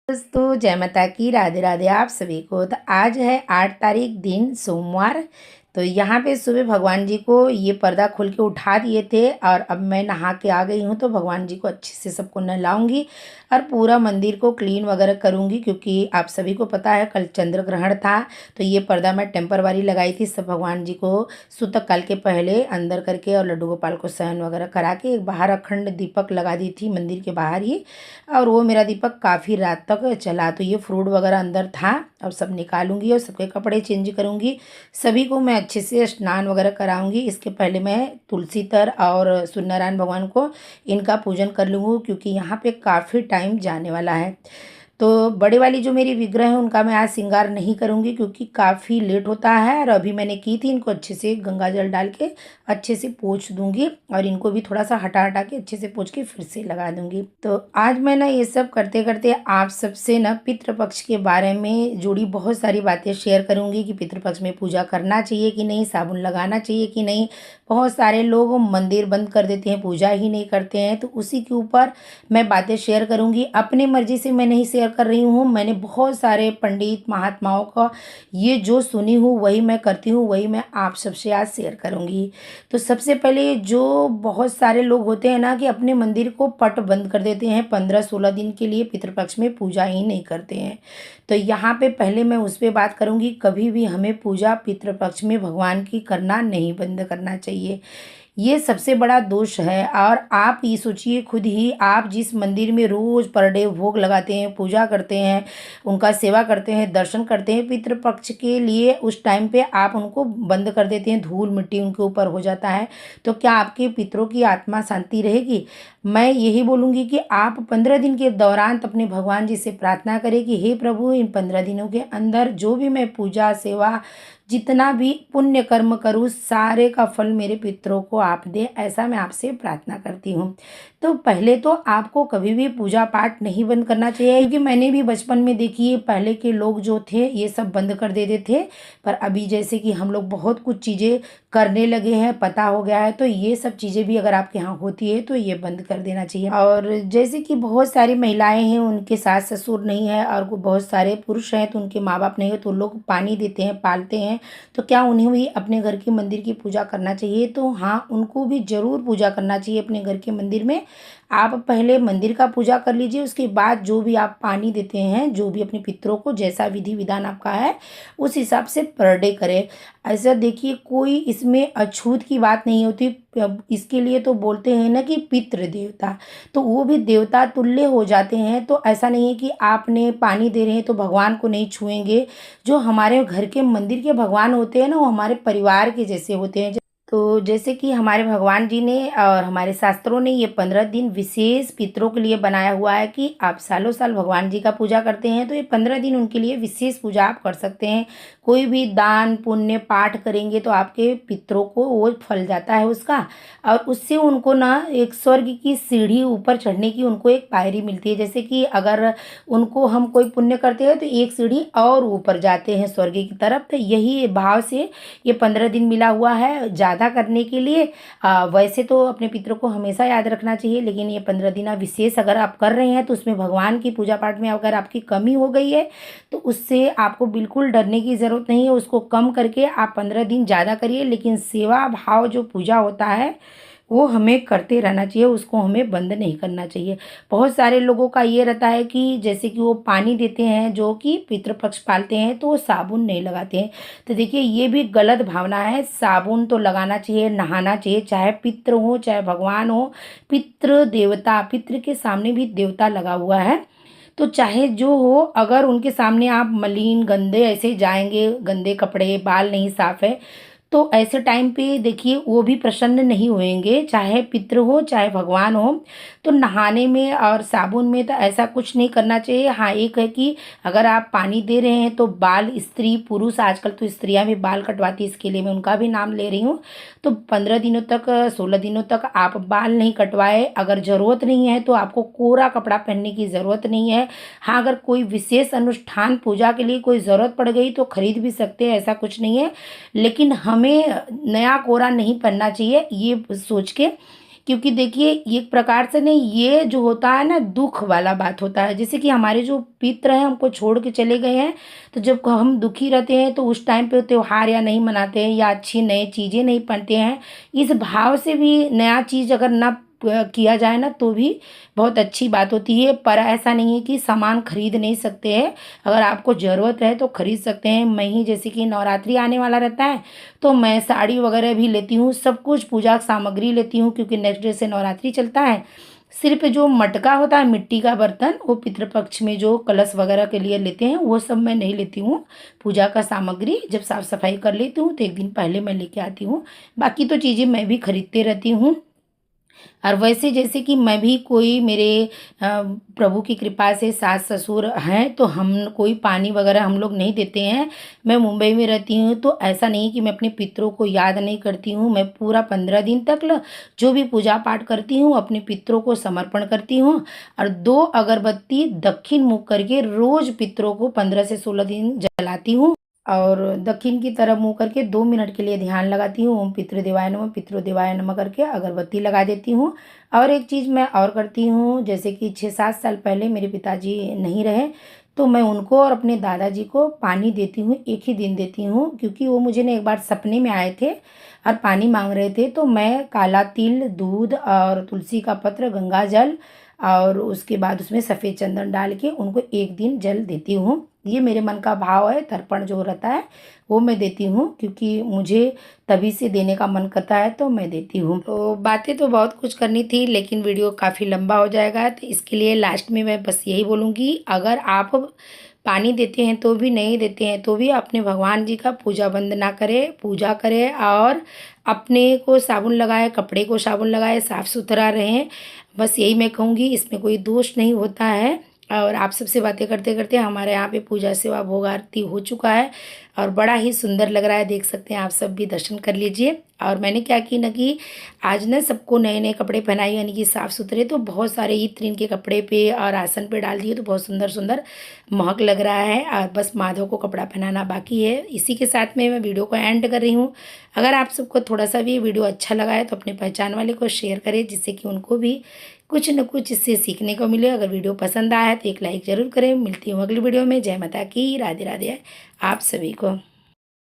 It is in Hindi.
दोस्तों जय माता की, राधे राधे आप सभी को। तो आज है 8 तारीख, दिन सोमवार। तो यहाँ पे सुबह भगवान जी को ये पर्दा खोल के उठा दिए थे और अब मैं नहा के आ गई हूँ। तो भगवान जी को अच्छे से सबको नहलाऊंगी और पूरा मंदिर को क्लीन वगैरह करूँगी, क्योंकि आप सभी को पता है कल चंद्र ग्रहण था। तो ये पर्दा मैं टेम्परवारी लगाई थी, सब भगवान जी को सूतक काल के पहले अंदर करके और लड्डू गोपाल को सहन वगैरह करा के एक बाहर अखंड दीपक लगा दी थी मंदिर के बाहर ही। और वो मेरा दीपक काफ़ी रात तक चला। तो ये फ्रूट वगैरह अंदर था, अब सब निकालूंगी और सबके कपड़े चेंज करूंगी। सभी को मैं अच्छे से स्नान वगैरह कराऊंगी। इसके पहले मैं तुलसी तर और सूर्यनारायण भगवान को इनका पूजन कर लूँगी, क्योंकि यहाँ पे काफ़ी टाइम जाने वाला है। तो बड़े वाली जो मेरी विग्रह है उनका मैं आज श्रृंगार नहीं करूँगी, क्योंकि काफ़ी लेट होता है। और अभी मैंने की थी, इनको अच्छे से गंगा जल डाल के अच्छे से पोंछ दूंगी और इनको भी थोड़ा सा हटा हटा के अच्छे से पोंछ के फिर से लगा दूंगी। तो आज मैं ना ये सब करते करते आप सबसे ना पितृपक्ष के बारे में जुड़ी बहुत सारी बातें शेयर करूंगी कि पितृपक्ष में पूजा करना चाहिए कि नहीं, साबुन लगाना चाहिए कि नहीं। बहुत सारे लोग मंदिर बंद कर देते हैं, पूजा ही नहीं करते हैं। तो उसी के ऊपर मैं बातें शेयर करूंगी। अपनी मर्जी से मैं नहीं शेयर कर रही हूँ, मैंने बहुत सारे पंडित महात्माओं का ये जो सुनी हूँ वही मैं करती हूँ, वही मैं आप सबसे आज शेयर करूँगी। तो सबसे पहले जो बहुत सारे लोग होते हैं ना कि अपने मंदिर को पट बंद कर देते हैं, 15-16 दिन के लिए पितृपक्ष में पूजा ही नहीं करते हैं। तो यहाँ पे पहले मैं उस पर बात करूँगी। कभी भी हमें पूजा पितृपक्ष में भगवान की करना नहीं बंद करना चाहिए, ये सबसे बड़ा दोष है। और आप ये सोचिए खुद ही, आप जिस मंदिर में रोज़ पर डे भोग लगाते हैं, पूजा करते हैं, उनका सेवा करते हैं, दर्शन करते हैं, पितृपक्ष के लिए उस टाइम पे आप उनको बंद कर देते हैं, धूल मिट्टी उनके ऊपर हो जाता है। तो क्या आपके पितरों की आत्मा शांति रहेगी? मैं यही बोलूँगी कि आप 15 दिन के दौरान अपने भगवान जी से प्रार्थना करें कि हे प्रभु, इन 15 दिनों के अंदर जो भी मैं पूजा सेवा जितना भी पुण्य कर्म करूँ, सारे का फल मेरे पितरों को आप दे, ऐसा मैं आपसे प्रार्थना करती हूँ। तो पहले तो आपको कभी भी पूजा पाठ नहीं बंद करना चाहिए, क्योंकि मैंने भी बचपन में देखी है पहले के लोग जो थे ये सब बंद कर देते थे। पर अभी जैसे कि हम लोग बहुत कुछ चीज़ें करने लगे हैं, पता हो गया है, तो ये सब चीज़ें भी अगर आपके यहाँ होती है तो ये बंद कर देना चाहिए। और जैसे कि बहुत सारी महिलाएं हैं, उनके सास ससुर नहीं है, और बहुत सारे पुरुष हैं तो उनके माँ बाप नहीं है, तो लोग पानी देते हैं, पालते हैं। तो क्या उन्हें भी अपने घर की मंदिर की पूजा करना चाहिए? तो हाँ, उनको भी ज़रूर पूजा करना चाहिए अपने घर के मंदिर में। आप पहले मंदिर का पूजा कर लीजिए, उसके बाद जो भी आप पानी देते हैं, जो भी अपने पितरों को जैसा विधि विधान आपका है उस हिसाब से पर डे करें। ऐसा देखिए, कोई इसमें अछूत की बात नहीं होती। इसके लिए तो बोलते हैं ना कि पितृ देवता, तो वो भी देवता तुल्य हो जाते हैं। तो ऐसा नहीं है कि आपने पानी दे रहे हैं तो भगवान को नहीं छुएंगे। जो हमारे घर के मंदिर के भगवान होते हैं ना, वो हमारे परिवार के जैसे होते हैं। तो जैसे कि हमारे भगवान जी ने और हमारे शास्त्रों ने ये 15 दिन विशेष पितरों के लिए बनाया हुआ है कि आप सालों साल भगवान जी का पूजा करते हैं, तो ये 15 दिन उनके लिए विशेष पूजा आप कर सकते हैं। कोई भी दान पुण्य पाठ करेंगे तो आपके पितरों को वो फल जाता है उसका, और उससे उनको ना एक स्वर्ग की सीढ़ी ऊपर चढ़ने की उनको एक पायरी मिलती है। जैसे कि अगर उनको हम कोई पुण्य करते हैं तो एक सीढ़ी और ऊपर जाते हैं स्वर्ग की तरफ। तो यही भाव से ये 15 दिन मिला हुआ है ज़्यादा करने के लिए। वैसे तो अपने पितरों को हमेशा याद रखना चाहिए, लेकिन ये 15 दिन विशेष अगर आप कर रहे हैं तो उसमें भगवान की पूजा पाठ में अगर आपकी कमी हो गई है तो उससे आपको बिल्कुल डरने की ज़रूरत नहीं है। उसको कम करके आप 15 दिन ज़्यादा करिए, लेकिन सेवा भाव जो पूजा होता है वो हमें करते रहना चाहिए, उसको हमें बंद नहीं करना चाहिए। बहुत सारे लोगों का ये रहता है कि जैसे कि वो पानी देते हैं, जो कि पितृपक्ष पालते हैं, तो वो साबुन नहीं लगाते हैं। तो देखिए, ये भी गलत भावना है। साबुन तो लगाना चाहिए, नहाना चाहिए, चाहे पितृ हो चाहे भगवान हो। पितृ देवता, पितृ के सामने भी देवता लगा हुआ है। तो चाहे जो हो, अगर उनके सामने आप मलिन गंदे ऐसे जाएंगे, गंदे कपड़े, बाल नहीं साफ है, तो ऐसे टाइम पे देखिए वो भी प्रसन्न नहीं होंगे, चाहे पितृ हो चाहे भगवान हो। तो नहाने में और साबुन में तो ऐसा कुछ नहीं करना चाहिए। हाँ, एक है कि अगर आप पानी दे रहे हैं तो बाल, स्त्री पुरुष, आजकल तो स्त्रियां भी बाल कटवाती, इसके लिए मैं उनका भी नाम ले रही हूँ। तो 15 दिनों तक, 16 दिनों तक आप बाल नहीं कटवाए। अगर ज़रूरत नहीं है तो आपको कोरा कपड़ा पहनने की ज़रूरत नहीं है। हाँ, अगर कोई विशेष अनुष्ठान पूजा के लिए कोई ज़रूरत पड़ गई तो खरीद भी सकते हैं, ऐसा कुछ नहीं है। लेकिन हमें नया कोरा नहीं पहनना चाहिए, ये सोच के क्योंकि देखिए एक प्रकार से नहीं, ये जो होता है ना दुख वाला बात होता है। जैसे कि हमारे जो पितर हैं हमको छोड़ के चले गए हैं, तो जब हम दुखी रहते हैं तो उस टाइम पे त्योहार या नहीं मनाते हैं या अच्छी नई चीज़ें नहीं पहनते हैं। इस भाव से भी नया चीज़ अगर ना किया जाए ना तो भी बहुत अच्छी बात होती है। पर ऐसा नहीं है कि सामान खरीद नहीं सकते हैं, अगर आपको ज़रूरत है तो खरीद सकते हैं। मैं ही जैसे कि नवरात्रि आने वाला रहता है तो मैं साड़ी वगैरह भी लेती हूँ, सब कुछ पूजा सामग्री लेती हूँ, क्योंकि नेक्स्ट डे से नवरात्रि चलता है। सिर्फ जो मटका होता है मिट्टी का बर्तन, वो पितृपक्ष में जो कलश वगैरह के लिए लेते हैं वो सब मैं नहीं लेती हूँ। पूजा का सामग्री जब साफ़ सफाई कर लेती हूँ तो एक दिन पहले मैं लेके आती हूँ। बाकी तो चीज़ें मैं भी खरीदते रहती हूँ। और वैसे जैसे कि मैं भी कोई मेरे प्रभु की कृपा से सास ससुर हैं, तो हम कोई पानी वगैरह हम लोग नहीं देते हैं। मैं मुंबई में रहती हूँ तो ऐसा नहीं कि मैं अपने पितरों को याद नहीं करती हूँ। मैं पूरा 15 दिन तक जो भी पूजा पाठ करती हूँ अपने पितरों को समर्पण करती हूँ। और 2 अगरबत्ती दक्षिण मुख करके रोज पितरों को 15 से 16 दिन जलाती हूँ। और दक्षिण की तरफ मुँह करके 2 मिनट के लिए ध्यान लगाती हूँ, ओम पितृदेवाय नमः, पितृदेवाय नमः करके अगरबत्ती लगा देती हूँ। और एक चीज़ मैं और करती हूँ, जैसे कि 6-7 साल पहले मेरे पिताजी नहीं रहे, तो मैं उनको और अपने दादाजी को पानी देती हूँ, एक ही दिन देती हूँ, क्योंकि वो मुझे ना एक बार सपने में आए थे और पानी माँग रहे थे। तो मैं काला तिल, दूध और तुलसी का पत्र, गंगा जल और उसके बाद उसमें सफ़ेद चंदन डाल के उनको एक दिन जल देती हूँ। ये मेरे मन का भाव है, तर्पण जो रहता है वो मैं देती हूँ, क्योंकि मुझे तभी से देने का मन करता है तो मैं देती हूँ। तो बातें तो बहुत कुछ करनी थी, लेकिन वीडियो काफ़ी लंबा हो जाएगा, तो इसके लिए लास्ट में मैं बस यही बोलूँगी, अगर आप पानी देते हैं तो भी, नहीं देते हैं तो भी, अपने भगवान जी का पूजा बंद ना करें, पूजा करें और अपने को साबुन लगाए, कपड़े को साबुन लगाए, साफ़ सुथरा रहें। बस यही मैं कहूँगी, इसमें कोई दोष नहीं होता है। और आप सबसे बातें करते करते हमारे यहाँ पे पूजा सेवा भोग आरती हो चुका है और बड़ा ही सुंदर लग रहा है, देख सकते हैं आप सब भी दर्शन कर लीजिए। और मैंने क्या की ना कि आज ना सबको नए नए कपड़े पहनाए, यानी कि साफ़ सुथरे, तो बहुत सारे इत्र के कपड़े पे और आसन पे डाल दिए, तो बहुत सुंदर सुंदर महक लग रहा है। और बस माधव को कपड़ा पहनाना बाकी है। इसी के साथ में मैं वीडियो को एंड कर रही हूँ। अगर आप सबको थोड़ा सा भी वीडियो अच्छा लगा है तो अपने पहचान वाले को शेयर करें, जिससे कि उनको भी कुछ न कुछ इससे सीखने को मिले। अगर वीडियो पसंद आया है तो एक लाइक ज़रूर करें। मिलती हूँ अगली वीडियो में। जय माता की, राधे राधे आप सभी को।